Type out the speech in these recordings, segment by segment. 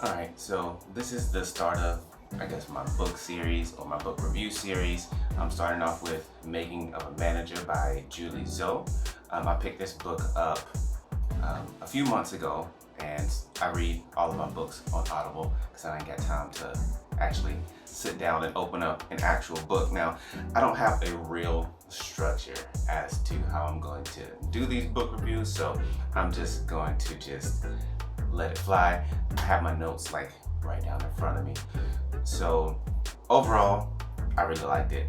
Alright, so this is the start of, I guess, my book series or my book review series. I'm starting off with Making of a Manager by Julie Zhou. I picked this book up a few months ago, and I read all of my books on Audible because I didn't get time to actually sit down and open up an actual book. Now, I don't have a real structure as to how I'm going to do these book reviews, so I'm just going to let it fly. I have my notes like right down in front of me. So overall, I really liked it.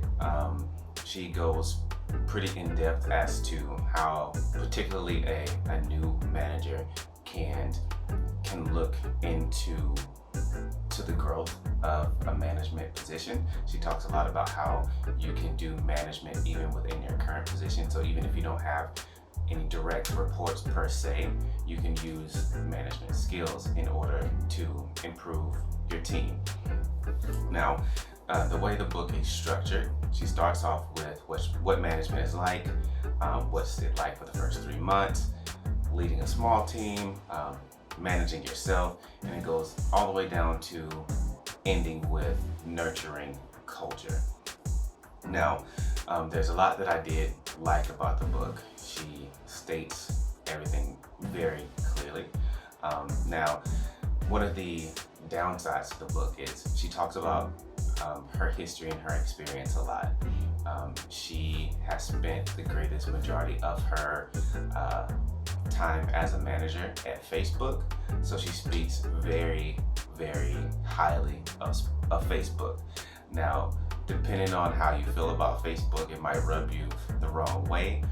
She goes pretty in depth as to how particularly a new manager can look into the growth of a management position. She talks a lot about how you can do management even within your current position. So even if you don't have any direct reports per se, you can use management skills in order to improve your team. Now, the way the book is structured, she starts off with what management is like, what's it like for the first 3 months, leading a small team, managing yourself, and it goes all the way down to ending with nurturing culture. Now, there's a lot that I did like about the book. She states everything very clearly. Now, one of the downsides to the book is she talks about her history and her experience a lot. She has spent the greatest majority of her time as a manager at Facebook, so she speaks very, very highly of Facebook. Now, depending on how you feel about Facebook, it might rub you the wrong way,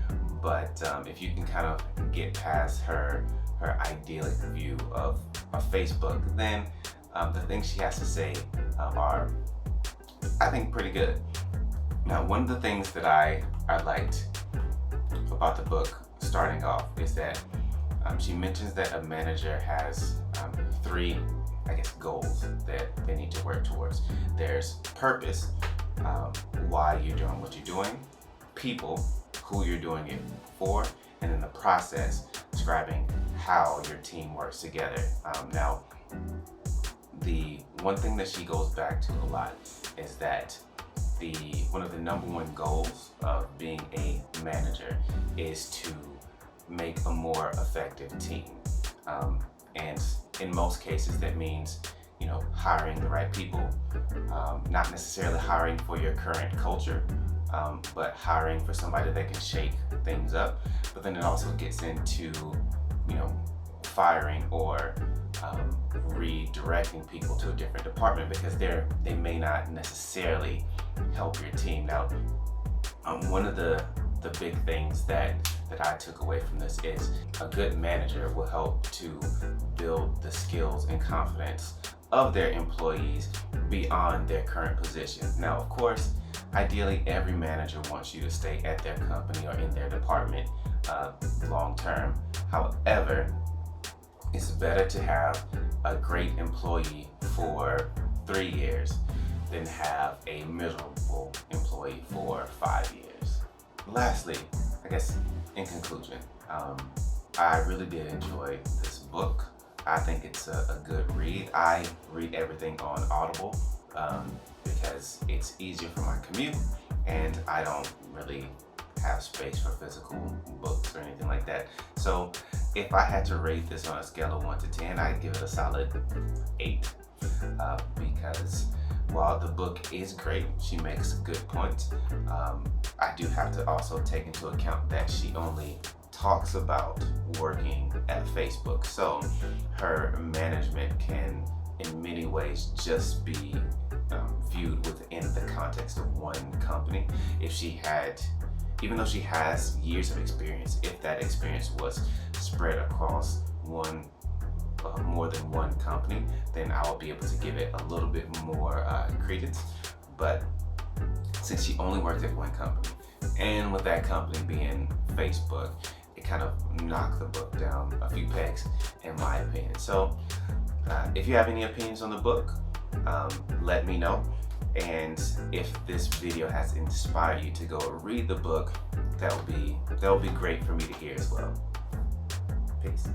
but if you can kind of get past her idyllic view of Facebook, then the things she has to say are, I think, pretty good. Now, one of the things that I liked about the book starting off is that she mentions that a manager has 3, I guess, goals that they need to work towards. There's purpose, why you're doing what you're doing, people, who you're doing it for, and then the process, describing how your team works together. Now, the one thing that she goes back to a lot is that one of the number one goals of being a manager is to make a more effective team. And in most cases, that means, hiring the right people, not necessarily hiring for your current culture, but hiring for somebody that can shake things up. But then it also gets into, firing or redirecting people to a different department because they may not necessarily help your team. Now, one of the big things that I took away from this is a good manager will help to build the skills and confidence of their employees beyond their current position. Now, of course, ideally, every manager wants you to stay at their company or in their department long term. However, it's better to have a great employee for 3 years than have a miserable employee for 5 years. Lastly, I guess in conclusion, I really did enjoy this book. I think it's a good read. I read everything on Audible because it's easier for my commute, and I don't really have space for physical books or anything like that. So if I had to rate this on a scale of 1 to 10, I'd give it a solid 8 because while the book is great, she makes good points. I do have to also take into account that she only talks about working at Facebook. So her management can, in many ways, just be viewed within the context of one company. Even though she has years of experience, if that experience was spread across more than one company, then I will be able to give it a little bit more credence. But since she only worked at one company, and with that company being Facebook, it kind of knocked the book down a few pegs, in my opinion. So if you have any opinions on the book, let me know. And if this video has inspired you to go read the book, that would be great for me to hear as well. Peace.